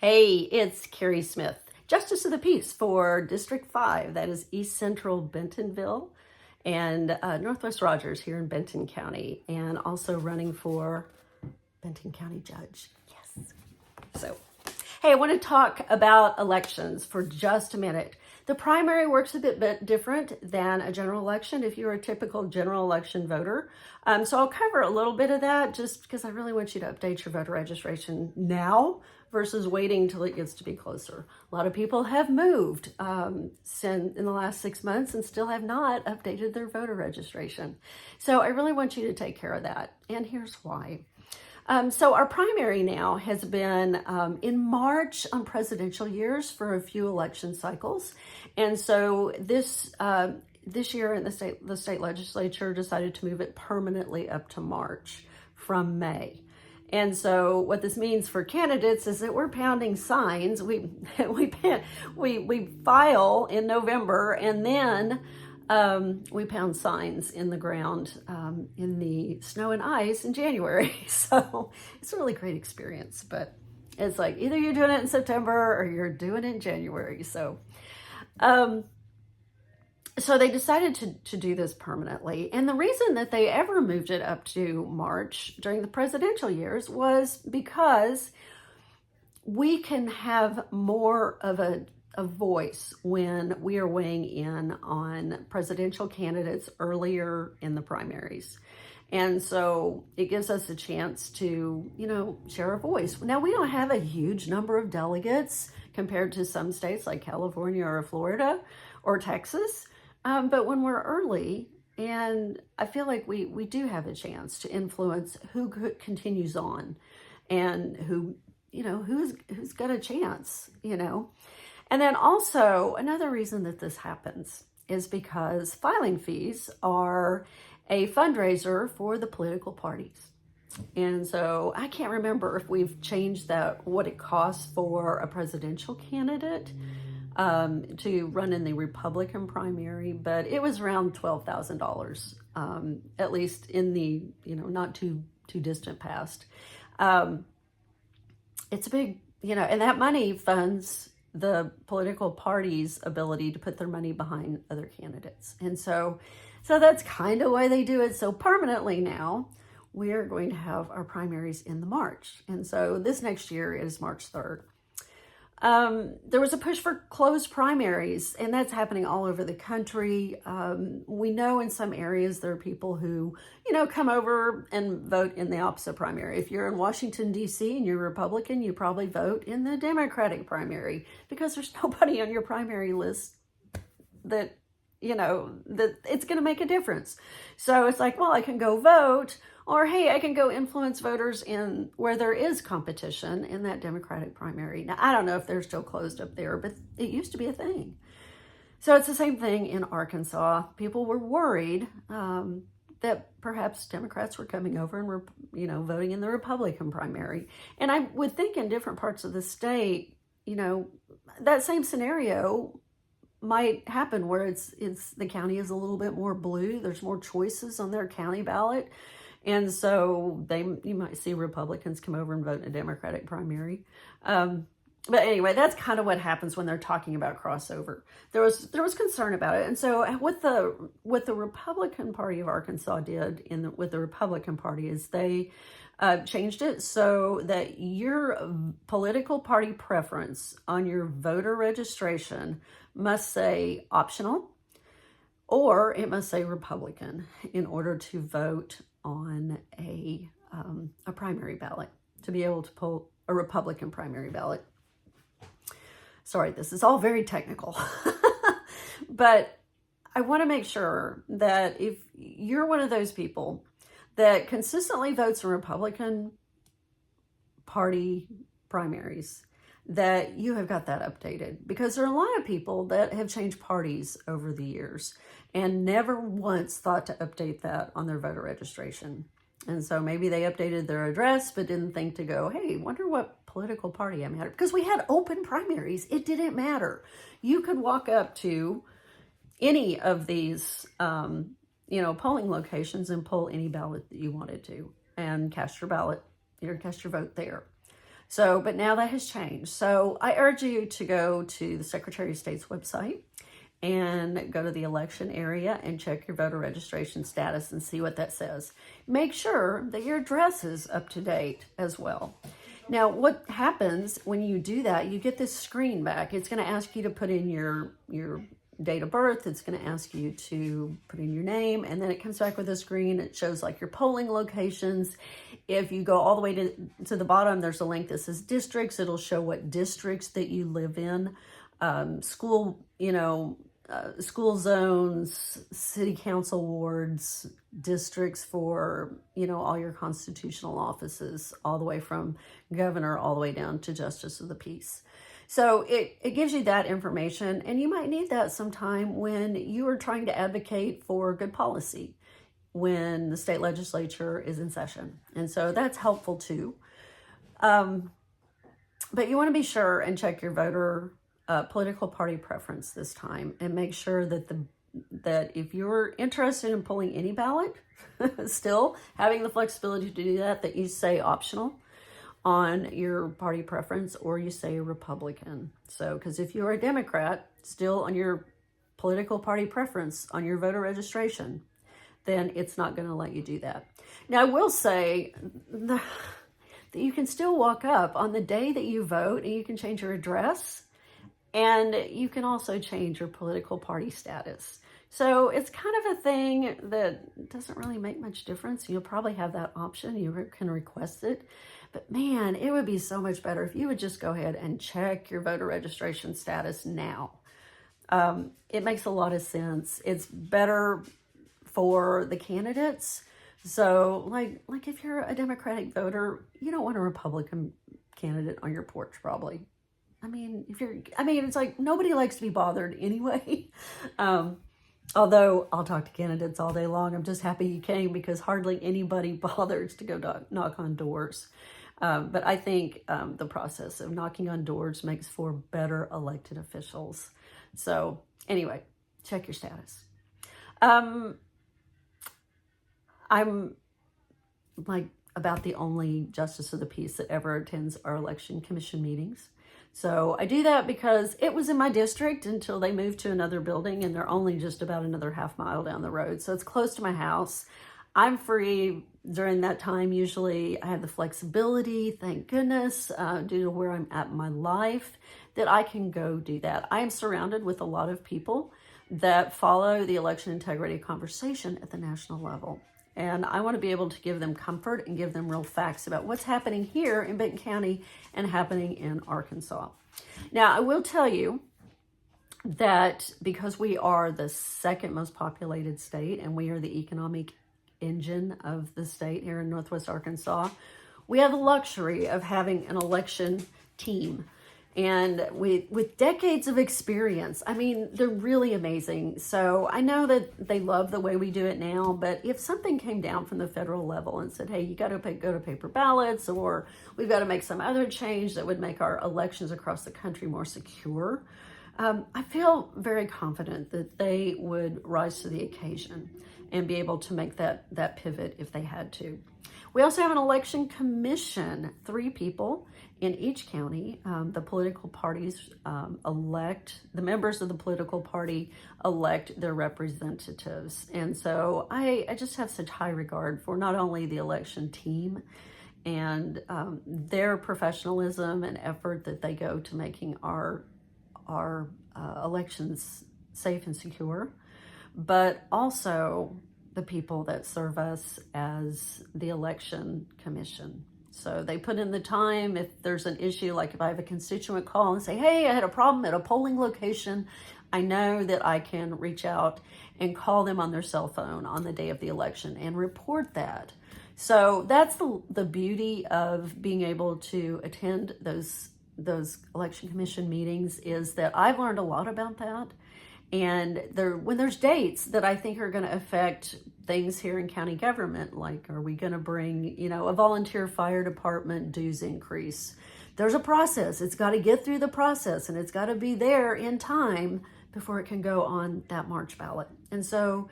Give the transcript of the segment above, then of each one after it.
Hey, it's Carrie Smith, Justice of the Peace for District 5. That is East Central Bentonville and Northwest Rogers here in Benton County, and also running for Benton County Judge. Yes. So, hey, I want to talk about elections for just a minute. The primary works a bit different than a general election if you're a typical general election voter. So I'll cover a little bit of that just because I really want you to update your voter registration now versus waiting till it gets to be closer. A lot of people have moved in the last 6 months and still have not updated their voter registration. So I really want you to take care of that. And here's why. So our primary now has been in March on presidential years for a few election cycles. And so this year in the state legislature decided to move it permanently up to March from May. And so what this means for candidates is that we're pounding signs. We file in November, and then we pound signs in the ground in the snow and ice in January. So it's a really great experience, but it's like either you're doing it in September or you're doing it in January. So they decided to do this permanently. And the reason that they ever moved it up to March during the presidential years was because we can have more of a voice when we are weighing in on presidential candidates earlier in the primaries. And so it gives us a chance to, share a voice. Now, we don't have a huge number of delegates compared to some states like California or Florida or Texas. But when we're early, and I feel like we do have a chance to influence who continues on and who's got a chance, And then also another reason that this happens is because filing fees are a fundraiser for the political parties. And so I can't remember if we've changed what it costs for a presidential candidate to run in the Republican primary, but it was around $12,000, at least in the, not too distant past. It's a big, and that money funds the political party's ability to put their money behind other candidates. And so that's kind of why they do it so permanently now. We are going to have our primaries in the March. And so this next year is March 3rd. There was a push for closed primaries, and that's happening all over the country. We know in some areas there are people who, come over and vote in the opposite primary. If you're in Washington, D.C. and you're Republican, you probably vote in the Democratic primary because there's nobody on your primary list that it's going to make a difference. So it's like, well, I can go vote, or hey, I can go influence voters in where there is competition in that Democratic primary. Now, I don't know if they're still closed up there, but it used to be a thing. So it's the same thing in Arkansas. People were worried that perhaps Democrats were coming over and were, voting in the Republican primary. And I would think in different parts of the state, that same scenario might happen where it's the county is a little bit more blue. There's more choices on their county ballot. And so you might see Republicans come over and vote in a Democratic primary. But anyway, that's kind of what happens when they're talking about crossover. There was concern about it. And so what the Republican Party of Arkansas did with the Republican Party is they changed it so that your political party preference on your voter registration must say optional, or it must say Republican in order to vote on a primary ballot, to be able to pull a Republican primary ballot. Sorry, this is all very technical, but I want to make sure that if you're one of those people that consistently votes in Republican Party primaries, that you have got that updated, because there are a lot of people that have changed parties over the years and never once thought to update that on their voter registration. And so maybe they updated their address, but didn't think to go, hey, wonder what political party I'm at. Because we had open primaries. It didn't matter. You could walk up to any of these, polling locations and pull any ballot that you wanted to and cast your ballot, cast your vote there. So, but now that has changed. So I urge you to go to the Secretary of State's website and go to the election area and check your voter registration status and see what that says. Make sure that your address is up to date as well. Now, what happens when you do that, you get this screen back. It's going to ask you to put in your date of birth. It's going to ask you to put in your name, and then it comes back with a screen. It shows like your polling locations. If you go all the way to the bottom, there's a link that says districts. It'll show what districts that you live in, school zones, city council wards, districts for, all your constitutional offices, all the way from governor all the way down to justice of the peace. So it gives you that information, and you might need that sometime when you are trying to advocate for good policy when the state legislature is in session. And so that's helpful too. But you want to be sure and check your voter political party preference this time, and make sure that if you're interested in pulling any ballot, still having the flexibility to do that you say optional on your party preference, or you say Republican. So, because if you're a Democrat, still on your political party preference on your voter registration, then it's not going to let you do that. Now, I will say that you can still walk up on the day that you vote, and you can change your address, and you can also change your political party status. So it's kind of a thing that doesn't really make much difference. You'll probably have that option. You can request it. But man, it would be so much better if you would just go ahead and check your voter registration status now. It makes a lot of sense. It's better for the candidates. So like if you're a Democratic voter, you don't want a Republican candidate on your porch, probably. It's like nobody likes to be bothered anyway. Although I'll talk to candidates all day long. I'm just happy you came, because hardly anybody bothers to go knock on doors. But I think the process of knocking on doors makes for better elected officials. So anyway, check your status. I'm like about the only justice of the peace that ever attends our election commission meetings. So I do that because it was in my district until they moved to another building, and they're only just about another half mile down the road. So it's close to my house. I'm free during that time. Usually I have the flexibility, thank goodness, due to where I'm at in my life, that I can go do that. I am surrounded with a lot of people that follow the election integrity conversation at the national level. And I want to be able to give them comfort and give them real facts about what's happening here in Benton County and happening in Arkansas. Now, I will tell you that because we are the second most populated state, and we are the economic engine of the state here in Northwest Arkansas, we have the luxury of having an election team. And with decades of experience, they're really amazing. So I know that they love the way we do it now, but if something came down from the federal level and said, hey, you got to go to paper ballots, or we've got to make some other change that would make our elections across the country more secure, I feel very confident that they would rise to the occasion and be able to make that pivot if they had to. We also have an election commission, 3 people in each county. The political parties the members of the political party elect their representatives. And so I just have such high regard for not only the election team and their professionalism and effort that they go to making our elections safe and secure, but also the people that serve us as the election commission. So they put in the time. If there's an issue, like if I have a constituent call and say, hey, I had a problem at a polling location, I know that I can reach out and call them on their cell phone on the day of the election and report that. So that's the beauty of being able to attend those election commission meetings, is that I've learned a lot about that. And when there's dates that I think are going to affect things here in county government, like are we going to bring, a volunteer fire department dues increase? There's a process. It's got to get through the process, and it's got to be there in time before it can go on that March ballot. And so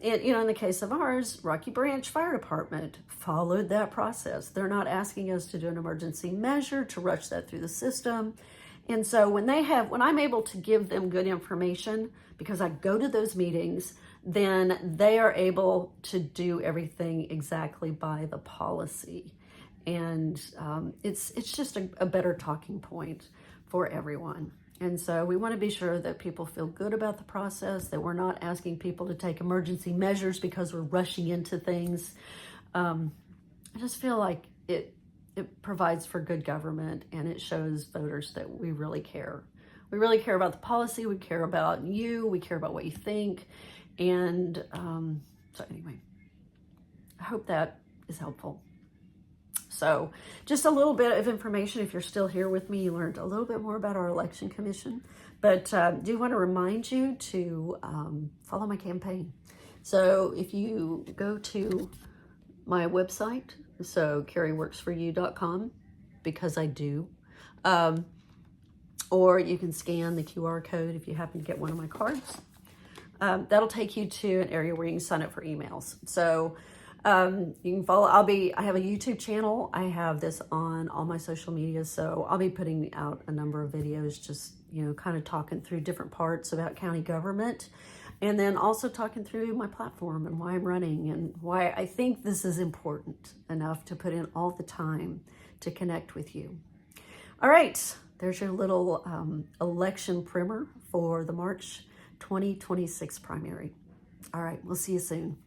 in the case of ours, Rocky Branch Fire Department followed that process. They're not asking us to do an emergency measure to rush that through the system. And so when I'm able to give them good information because I go to those meetings, then they are able to do everything exactly by the policy. And it's just a better talking point for everyone. And so we want to be sure that people feel good about the process, that we're not asking people to take emergency measures because we're rushing into things. I just feel like it provides for good government, and it shows voters that we really care. We really care about the policy. We care about you. We care about what you think. And so anyway, I hope that is helpful. So just a little bit of information. If you're still here with me, you learned a little bit more about our election commission, but do want to remind you to follow my campaign. So if you go to my website, so carrieworksforyou.com, because I do, or you can scan the QR code if you happen to get one of my cards. That'll take you to an area where you can sign up for emails. So you can follow. I have a YouTube channel. I have this on all my social media. So I'll be putting out a number of videos, just, kind of talking through different parts about county government, and then also talking through my platform and why I'm running and why I think this is important enough to put in all the time to connect with you. All right, there's your little election primer for the March 2026 primary. All right, we'll see you soon.